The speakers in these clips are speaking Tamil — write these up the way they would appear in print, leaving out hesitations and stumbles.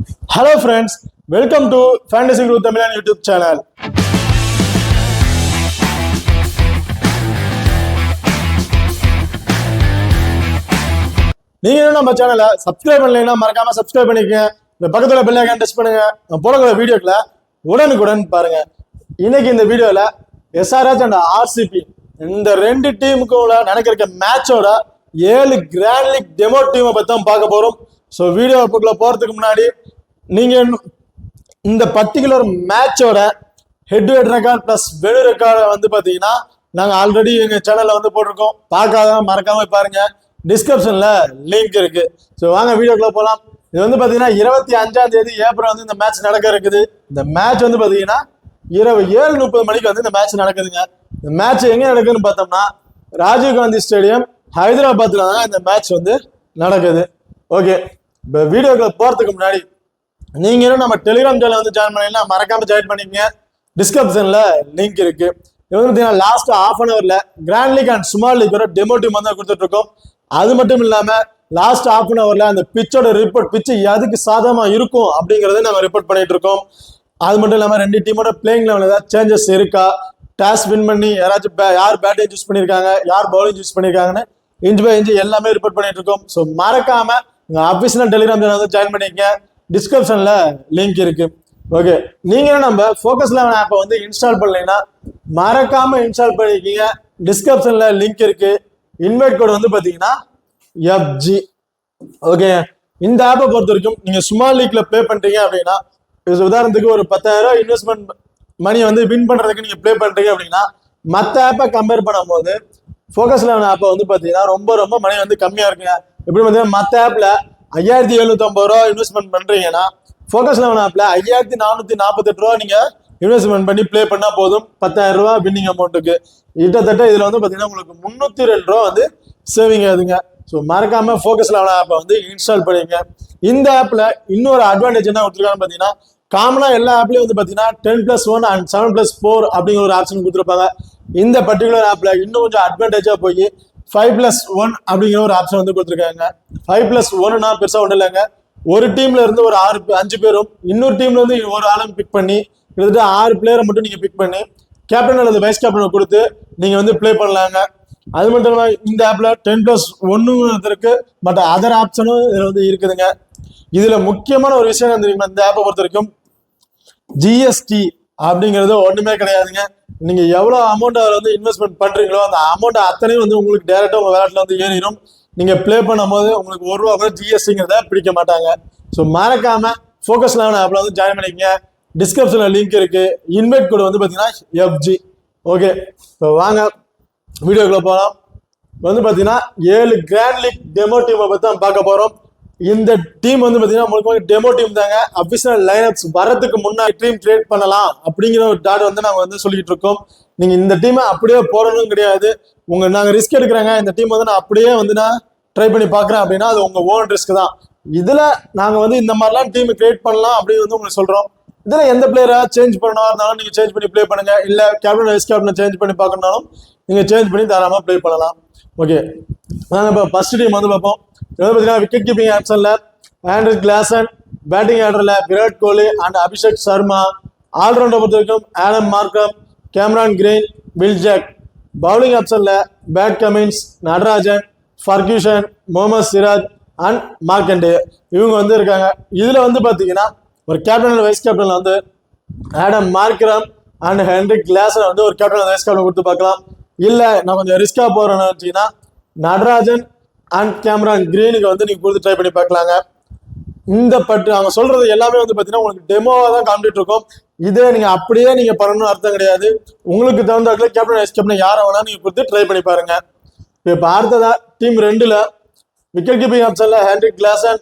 Hello friends, welcome to Fantasy Guru Tamil YouTube channel. நீங்க இன்னும் நம்ம சேனலை சப்ஸ்கிரைப் பண்ணலைன்னா மறக்காம சப்ஸ்கிரைப் பண்ணிக்கங்க. இந்த பக்கத்துல பெல் ஐகான் டச் பண்ணுங்க. நான் போடக்கூடிய வீடியோக்களை உடனுக்குடன் பாருங்க. இன்னைக்கு இந்த வீடியோல SRH அண்ட் RCB இந்த ரெண்டு டீமுக்குள்ள நடக்கிற மேட்சோட 7 கிராண்ட் லீக் டெமோ டீமை பத்தி தான் பார்க்க போறோம். ஸோ வீடியோக்குள்ள போறதுக்கு முன்னாடி நீங்க இந்த பர்டிகுலர் மேட்சோட head to head record plus venue ரெக்கார்டை வந்து பாத்தீங்கன்னா நாங்க ஆல்ரெடி எங்க சேனல்ல வந்து போட்டிருக்கோம். பார்க்காத மறக்காம பாருங்க, டிஸ்கிரிப்ஷன்ல லிங்க் இருக்கு. ஸோ வாங்க வீடியோக்குள்ள போகலாம். இது வந்து பாத்தீங்கன்னா 25ஆம் தேதி ஏப்ரல் வந்து இந்த மேட்ச் நடக்க இருக்குது. இந்த மேட்ச் வந்து பாத்தீங்கன்னா இரவு 7:30 மணிக்கு வந்து இந்த மேட்ச் நடக்குதுங்க. இந்த மேட்ச் எங்க நடக்குதுன்னு பார்த்தோம்னா ராஜீவ் காந்தி ஸ்டேடியம் ஹைதராபாத்ல தான் இந்த மேட்ச் வந்து நடக்குது. ஓகே, இப்போ வீடியோக்குள்ள போறதுக்கு முன்னாடி நீங்க இன்னும் நம்ம டெலிகிராம் சேனல் வந்து ஜாயின் பண்ணீங்கன்னா மறக்காம ஜாயின் பண்ணிக்கங்க. டிஸ்கிரிப்ஷன்ல லிங்க் இருக்கு. இது வந்து பாத்தீங்கன்னா லாஸ்ட் ஹாஃப் அன் ஹவர்ல grand league and small league demo team வந்து கொடுத்துட்டு இருக்கோம். அது மட்டும் இல்லாம லாஸ்ட் ஹாஃப் அன் ஹவர்ல அந்த பிச்சோட ரிப்போர்ட், பிச்சு எதுக்கு சாதகமா இருக்கும் அப்படிங்கறத நாங்க ரிப்போர்ட் பண்ணிட்டு இருக்கோம். அது மட்டும் இல்லாம ரெண்டு டீமோட பிளேயிங் லெவல் ஏதாவது சேஞ்சஸ் இருக்கா, டாஸ் வின் பண்ணி யாராச்சும் யார் பேட்டிங் சூஸ் பண்ணிருக்காங்க, யார் பவுலிங் சூஸ் பண்ணிருக்காங்கன்னு இன்ச் பை இன்ச் எல்லாமே ரிப்போர்ட் பண்ணிட்டு இருக்கோம். ஸோ மறக்காம உங்க அபிஷியல் டெலிகிராம் சேனல் வந்து ஜாயின் பண்ணிக்கங்க. டிஸ்கிரிப்ஷன்ல லிங்க் இருக்கு. ஓகே, நீங்க நம்ம ஃபோக்கஸ் 11 ஆப்பை வந்து இன்ஸ்டால் பண்ணலைன்னா மறக்காம இன்ஸ்டால் பண்ணிக்கீங்க. டிஸ்கிரிப்ஷன்ல லிங்க் இருக்கு. இன்வைட் கோட் வந்து பாத்தீங்கன்னா FG. ஓகே, இந்த ஆப்பை பொறுத்த வரைக்கும் நீங்க ஸ்மால் லீக்ல ப்ளே பண்றீங்க அப்படின்னா, உதாரணத்துக்கு ஒரு 10,000 இன்வெஸ்ட்மெண்ட் மணி வந்து வின் பண்றதுக்கு நீங்க ப்ளே பண்றீங்க அப்படின்னா மற்ற ஆப்பை கம்பேர் பண்ணும்போது ஃபோக்கஸ் 11 ஆப்பை வந்து பாத்தீங்கன்னா ரொம்ப மணி வந்து கம்மியா இருக்குங்க. எப்படி பார்த்தீங்கன்னா மற்ற ஆப்ல 5,750 ரூபா இன்வெஸ்ட்மெண்ட் பண்றீங்கன்னா ஃபோக்கஸ் 11 ஆப்ல 5,448 ரூபா நீங்க இன்வெஸ்ட்மெண்ட் பண்ணி ப்ளே பண்ணா போதும் 10,000 ரூபா வின்னிங் அமௌண்ட்டுக்கு. கிட்டத்தட்ட இதுல வந்து பாத்தீங்கன்னா உங்களுக்கு 302 ரூபா வந்து சேவிங் ஆகுதுங்க. ஸோ மறக்காம ஃபோக்கஸ் 11 ஆப்பை வந்து இன்ஸ்டால் பண்ணிங்க. இந்த ஆப்ல இன்னொரு அட்வான்டேஜ் என்ன கொடுத்துருக்காங்கன்னு பாத்தீங்கன்னா, காமனா எல்லா ஆப்லயும் வந்து பாத்தீங்கன்னா 10+1 அண்ட் 7+4 அப்படிங்கிற ஒரு ஆப்ஷன் கொடுத்துருப்பாங்க. இந்த பர்டிகுலர் ஆப்ல இன்னும் கொஞ்சம் அட்வான்டேஜா போய் 5+1 அப்படிங்கிற ஒரு ஆப்ஷன் வந்து கொடுத்துருக்காங்க. 5+1னா பெருசா ஒன்றும் இல்லைங்க. ஒரு டீம்ல இருந்து ஒரு 5 பேரும் இன்னொரு டீம்ல இருந்து ஒரு ஆளும் பிக் பண்ணி கிட்டத்தட்ட 6 பிளேயரை மட்டும் நீங்க பிக் பண்ணி கேப்டன் அல்லது வைஸ் கேப்டனை கொடுத்து நீங்க வந்து பிளே பண்ணலாங்க. அது மட்டும் இல்லாம இந்த ஆப்ல 10+1 இருக்கு, பட் அதர் ஆப்ஷனும் இதுல வந்து இருக்குதுங்க. இதுல முக்கியமான ஒரு விஷயம் என்ன தெரியுமா, இந்த ஆப்பை பொறுத்த வரைக்கும் GST அப்படிங்கிறது ஒண்ணுமே கிடையாதுங்க. நீங்க எவ்வளவு அமௌண்ட் அதில் வந்து இன்வெஸ்ட்மெண்ட் பண்றீங்களோ அந்த அமௌண்ட் அத்தனையும் வந்து உங்களுக்கு டைரக்டா உங்க விளையாட்டுல வந்து ஏறிடும். நீங்க பிளே பண்ணும் போது உங்களுக்கு 1 ரூபா கூட GSTங்கிறத பிடிக்க மாட்டாங்க. ஸோ மறக்காம ஃபோக்கஸ் 11 ஆப்ல வந்து ஜாயின் பண்ணிக்கங்க. டிஸ்கிரிப்ஷன்ல லிங்க் இருக்கு. இன்வைட் கோட் வந்து பாத்தீங்கன்னா FG. ஓகே, இப்போ வாங்க வீடியோக்குள்ள போகலாம். வந்து பாத்தீங்கன்னா 7 கிராண்ட் லீக் டெமோ டீமை பத்தி தான் பார்க்க போறோம். இந்த டீம் வந்து பாத்தீங்கன்னா உங்களுக்கு டெமோ டீம் தாங்க. அபிஷியல் லைனப்ஸ் வரதுக்கு முன்னாடி டீம் கிரியேட் பண்ணலாம் அப்படிங்கிற ஒரு டாட் வந்து நாங்க வந்து சொல்லிட்டு இருக்கோம். நீங்க இந்த டீமை அப்படியே போடணும் கிடையாது. நாங்க ரிஸ்க் எடுக்கிறாங்க, இந்த டீம் வந்து நான் அப்படியே வந்து நான் ட்ரை பண்ணி பாக்குறேன் அப்படின்னா அது உங்க ஓன் ரிஸ்க் தான். இதுல நாங்க வந்து இந்த மாதிரிலாம் டீம் கிரியேட் பண்ணலாம் அப்படின்னு வந்து உங்களுக்கு சொல்றோம். இதுல எந்த பிளேயரா சேஞ்ச் பண்ணா இருந்தாலும் நீங்க சேஞ்ச் பண்ணி ப்ளே பண்ணுங்க. இல்ல கேப்டன் வைஸ் கேப்டனை சேஞ்ச் பண்ணி பார்க்கணும்னாலும் நீங்க சேஞ்ச் பண்ணி தாராளமா ப்ளே பண்ணலாம். ஓகே, நாங்க இப்போ ஃபர்ஸ்ட் டீம் வந்து பார்ப்போம். பார்த்தீங்கன்னா விக்கெட் கீப்பிங் ஆப்ஷன்ல ஆண்ட்ரூ கிளாசன், பேட்டிங் ஆர்டர்ல விராட் கோலி அண்ட் அபிஷேக் சர்மா, ஆல்ரவுண்டர் பொறுத்த வரைக்கும் Adam Markram, Cameron Green, Will Jacks, bowling ஆப்ஷன்ல Pat Cummins, Natarajan, Ferguson, Mohammed Siraj and Markande இவங்க வந்து இருக்காங்க. இதுல வந்து பாத்தீங்கன்னா ஒரு கேப்டன் வைஸ் கேப்டன்ல வந்து Adam Markram and Henrik Klaasen வந்து ஒரு கேப்டன் வைஸ் கேப்டன் கொடுத்து பார்க்கலாம். இல்ல நான் கொஞ்சம் ரிஸ்கா போறேன்னு வச்சீங்கன்னா நடராஜன் அண்ட் கேமரான் கிரீனுக்கு வந்து நீங்க கொடுத்து ட்ரை பண்ணி பார்க்கலாங்க. இந்த அவங்க சொல்றது எல்லாமே வந்து பாத்தீங்கன்னா உங்களுக்கு டெமோவா தான் காமிட்டு இருக்கோம். இதே நீங்க அப்படியே நீங்க பண்ணணும்னு அர்த்தம் கிடையாது. உங்களுக்கு தகுந்தாக்குல கேப்டன் வைஸ் கேப்டன் யாரை வேணா நீங்க கொடுத்து ட்ரை பண்ணி பாருங்க. இப்ப அடுத்ததா டீம் 2ல விக்கெட் கீப்பிங் ஆப்ஷன்ல Heinrich Klaasen,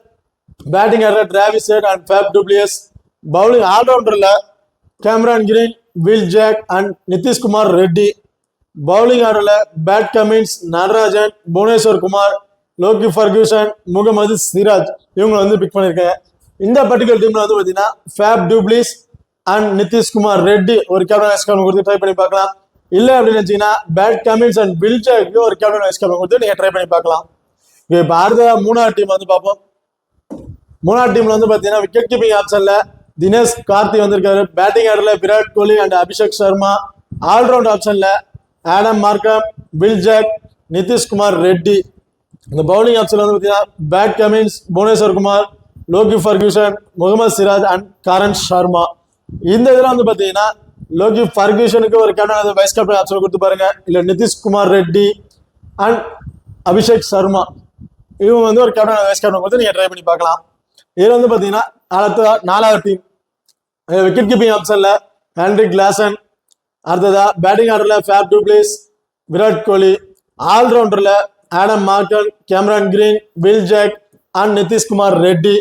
batting order Travis Head and Faf du Plessis, bowling ஆல்ரவுண்டர்ல Cameron Green, Will Jacks and Nitish Kumar Reddy, bowling ஆர்டர்ல Pat Cummins, Natarajan, Bhuvneshwar Kumar, Lockie Ferguson, Mohammed Siraj இவங்க வந்து பிக் பண்ணிருக்காங்க. இந்த பர்டிகுலர் டீம்ல வந்து பாத்தீங்கன்னா Faf du Plessis and Nitish Kumar Reddy ஒரு கேப்டன் வைஸ் கேப்டன் கொடுத்து ட்ரை பண்ணி பார்க்கலாம். இல்ல அப்படின்னு வச்சீங்கன்னா Pat Cummins and Will Jacks ஒரு கேப்டன் வைஸ் கேப்டன் கொடுத்து நீங்க ட்ரை பண்ணி பார்க்கலாம். இப்போ அடுத்த 3வது டீம் வந்து பார்ப்போம். மூணாவது டீம்ல வந்து பாத்தீங்கன்னா விக்கெட் கீப்பிங் ஆப்ஷன்ல தினேஷ் கார்த்தி வந்திருக்காரு. பேட்டிங் ஆர்டர்ல விராட் கோலி அண்ட் அபிஷேக் சர்மா. ஆல்ரவுண்ட் ஆப்ஷன்ல Adam Markram, Will Jacks, Nitish Kumar Reddy. இந்த பவுலிங் ஆப்ஷன்ல வந்து பாத்தீங்கன்னா Pat Cummins, Bhuvneshwar Kumar, Lockie Ferguson, Mohammed Siraj and Karan Sharma. இந்த இதுல வந்து பாத்தீங்கன்னா லோகி ஃபர்கூசனுக்கு ஒரு கேப்டன் வைஸ் கேப்டன் ஆப்ஷன் கொடுத்து பாருங்க, இல்ல நிதிஷ்குமார் ரெட்டி அண்ட் அபிஷேக் சர்மா இவங்க வந்து ஒரு கேப்டன் வைஸ் கேப்டன் கொடுத்து நீங்க ட்ரை பண்ணி பார்க்கலாம். இதுல வந்து பாத்தீங்கன்னா நாலாவது டீம் விக்கெட் கீப்பிங் ஆப்ஷன்ல ஹென்ரிக் கிளாசன். அடுத்ததா பேட்டிங் ஆர்டர்ல Faf du Plessis, Virat Kohli. ஆல்ரவுண்டர்ல Adam Markram, Cameron Green, Will Jacks and Nitish Kumar Reddy.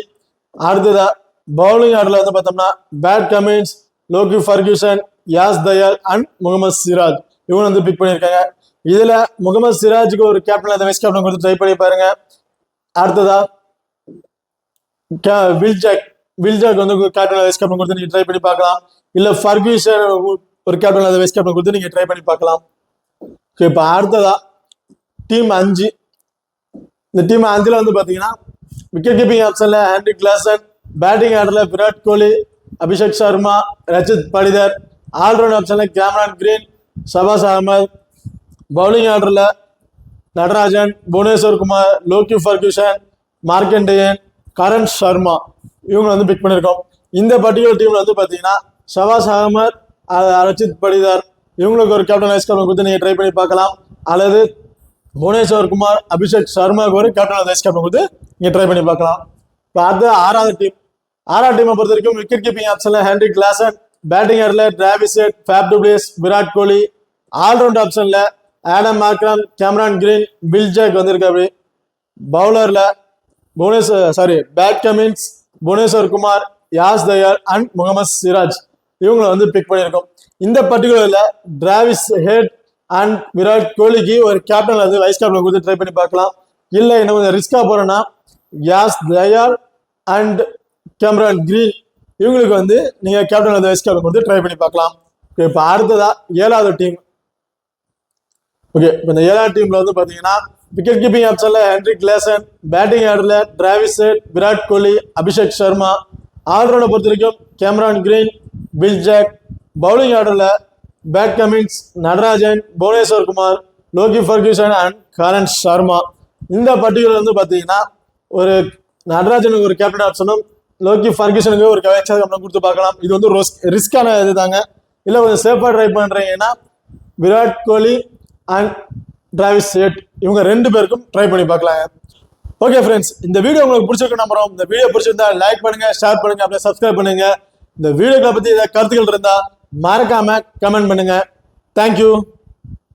அடுத்ததா பவுலிங் ஆர்டர்ல வந்து பார்த்தோம்னா Pat Cummins, Lockie Ferguson, Yash Dayal and Mohammed Siraj இவங்க வந்து பிக் பண்ணியிருக்காங்க. இதுல முகமது சிராஜுக்கு ஒரு கேப்டன் வைஸ் கேப்டன் கொடுத்து ட்ரை பண்ணி பாருங்க. அடுத்ததா வில் ஜாக் வந்து கேப்டன் வைஸ் கேப்டன் கொடுத்து நீங்க ட்ரை பண்ணி பார்க்கலாம். இல்ல ஃபர்கூசன் ஒரு கேப்டன் வைஸ் கேப்டன் கொடுத்து நீங்க ட்ரை பண்ணி பார்க்கலாம். இப்ப அடுத்ததா டீம் 5. இந்த டீம் 5ல வந்து பாத்தீங்கன்னா விக்கெட் கீப்பிங் ஆப்ஷன்ல ஹென்ரிக் கிளாசன், பேட்டிங் ஆர்டர்ல விராட் கோலி, அபிஷேக் சர்மா, ரச்சித் படிதர். ஆல்ரவுண்ட் ஆப்ஷன்ல Cameron Green, Shahbaz Ahmed. Bowling ஆர்டர்ல நடராஜன், புவனேஸ்வர் குமார், லோகி ஃபர்கூசன், மார்க்கண்டேயன், கரண் சர்மா இவங்க வந்து பிக் பண்ணியிருக்கோம். இந்த பர்டிகுலர் டீம்ல வந்து பாத்தீங்கன்னா ஷபாஸ் அகமது, ரச்சித் படிதர் இவங்களுக்கு ஒரு கேப்டன் வைஸ் கேப்டன் கொடுத்து நீங்க ட்ரை பண்ணி பார்க்கலாம். அல்லது புவனேஸ்வர் குமார், அபிஷேக் சர்மாவுக்கு ஒரு கேப்டன் வைஸ் கேப்டன் கொடுத்து நீங்க ட்ரை பண்ணி பார்க்கலாம். இப்போ அடுத்த ஆறாவது டீமை பொறுத்த வரைக்கும் விக்கெட் கீப்பிங் ஆப்ஷன்ல ஹென்ரிக் கிளாசன், பேட்டிங் ஆர்டர்ல Travis Head, Faf du Plessis, Virat Kohli. Allround ஆப்ஷன்ல Adam Markram, Cameron Green, Will Jacks வந்திருக்காரு. பவுலர்ல Pat Cummins, Bhuvneshwar Kumar, Yash Dayal and Mohammed Siraj இவங்களை வந்து பிக் பண்ணியிருக்கோம். இந்த பர்டிகுலர்ல டிராவிஸ் ஹெட் அண்ட் விராட் கோலிக்கு ஒரு கேப்டன் வந்து வைஸ் கேப்டன் கொடுத்து ட்ரை பண்ணி பார்க்கலாம். இல்ல என்ன கொஞ்சம் ரிஸ்கா போறேன்னா யாஸ் தயால் அண்ட் கேமரான் கிரீன் இவங்களுக்கு வந்து நீங்க கேப்டன் வந்து வைஸ் கேப்டன் கொடுத்து ட்ரை பண்ணி பார்க்கலாம். இப்ப அடுத்ததா 7வது டீம். ஓகே, இப்போ இந்த 7வது டீம்ல வந்து பாத்தீங்கன்னா விக்கெட் கீப்பிங் ஆப்ஷன்ல ஹென்ரிக் கிளாசன், பேட்டிங் ஆர்டர்ல டிராவிஸ் ஹெட், விராட் கோலி, அபிஷேக் சர்மா. ஆல்ரவுண்டை பொறுத்த வரைக்கும் Cameron Green, Will Jacks. Bowling ஆர்டர்ல Pat Cummins, Natarajan, Bhuvneshwar Kumar, Lockie Ferguson and Karan Sharma. இந்த பர்டிகுலர் வந்து பாத்தீங்கன்னா ஒரு நடராஜனுக்கு ஒரு கேப்டன் ஆப்ஷனும் லோகி ஃபர்கூசனுக்கு ஒரு வைஸ் கேப்டன் கொடுத்து பார்க்கலாம். இது வந்து ரிஸ்கான இது தாங்க. இல்ல கொஞ்சம் சேஃபா ட்ரை பண்றீங்கன்னா Virat Kohli and Travis head இவங்க 2 பேருக்கும் ட்ரை பண்ணி பார்க்கலாங்க. ஓகே ஃப்ரெண்ட்ஸ், இந்த வீடியோ உங்களுக்கு பிடிச்சிருக்கு நம்புறோம். இந்த வீடியோ பிடிச்சிருந்தா லைக் பண்ணுங்க, ஷேர் பண்ணுங்க, அப்படியே சப்ஸ்கிரைப் பண்ணுங்க. இந்த வீடியோக்களை பத்தி ஏதாவது கருத்துக்கள் இருந்தா மறக்காம கமெண்ட் பண்ணுங்க. தேங்க்யூ.